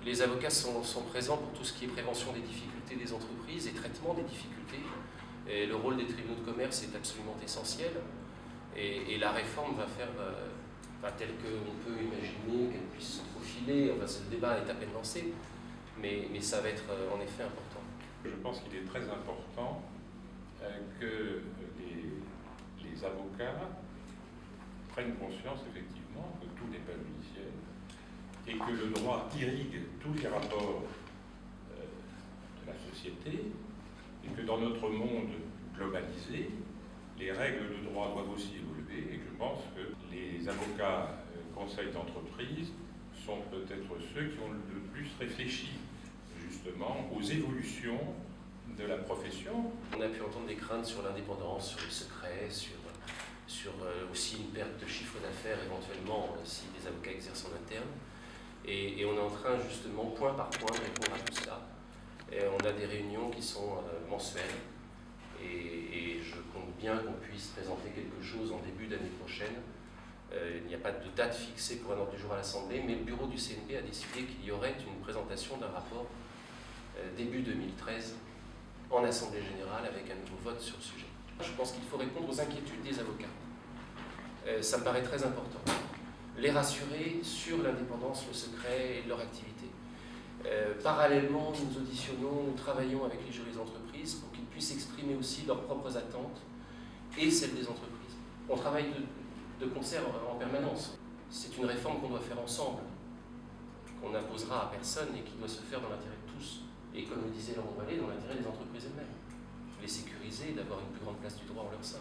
Les avocats sont présents pour tout ce qui est prévention des difficultés des entreprises et traitement des difficultés. Et le rôle des tribunaux de commerce est absolument essentiel. Et la réforme va faire, telle qu'on peut imaginer qu'elle puisse se profiler, enfin ce débat est à peine lancé, mais ça va être en effet important. Je pense qu'il est très important que les avocats prennent conscience effectivement que tout n'est pas judiciaire et que le droit irrigue tous les rapports de la société et que dans notre monde globalisé, les règles de droit doivent aussi évoluer et que je pense que les avocats conseils d'entreprise sont peut-être ceux qui ont le plus réfléchi justement aux évolutions de la profession. On a pu entendre des craintes sur l'indépendance, sur le secret, sur aussi une perte de chiffre d'affaires éventuellement si des avocats exercent en interne. Et on est en train justement, point par point, de répondre à tout cela. Et on a des réunions qui sont mensuelles et je compte bien qu'on puisse présenter quelque chose en début d'année prochaine. Il n'y a pas de date fixée pour un ordre du jour à l'Assemblée, mais le bureau du CNB a décidé qu'il y aurait une présentation d'un rapport début 2013 en Assemblée générale avec un nouveau vote sur le sujet. Je pense qu'il faut répondre aux inquiétudes des avocats. Ça me paraît très important. Les rassurer sur l'indépendance, le secret et leur activité. Parallèlement, nous auditionnons, nous travaillons avec les jurys d'entreprise pour qu'ils puissent exprimer aussi leurs propres attentes et celles des entreprises. On travaille de concert en permanence. C'est une réforme qu'on doit faire ensemble, qu'on n'imposera à personne et qui doit se faire dans l'intérêt de tous. Et comme le disait Laurent Vallée, dans l'intérêt des entreprises elles-mêmes. Les sécuriser et d'avoir une plus grande place du droit en leur sein.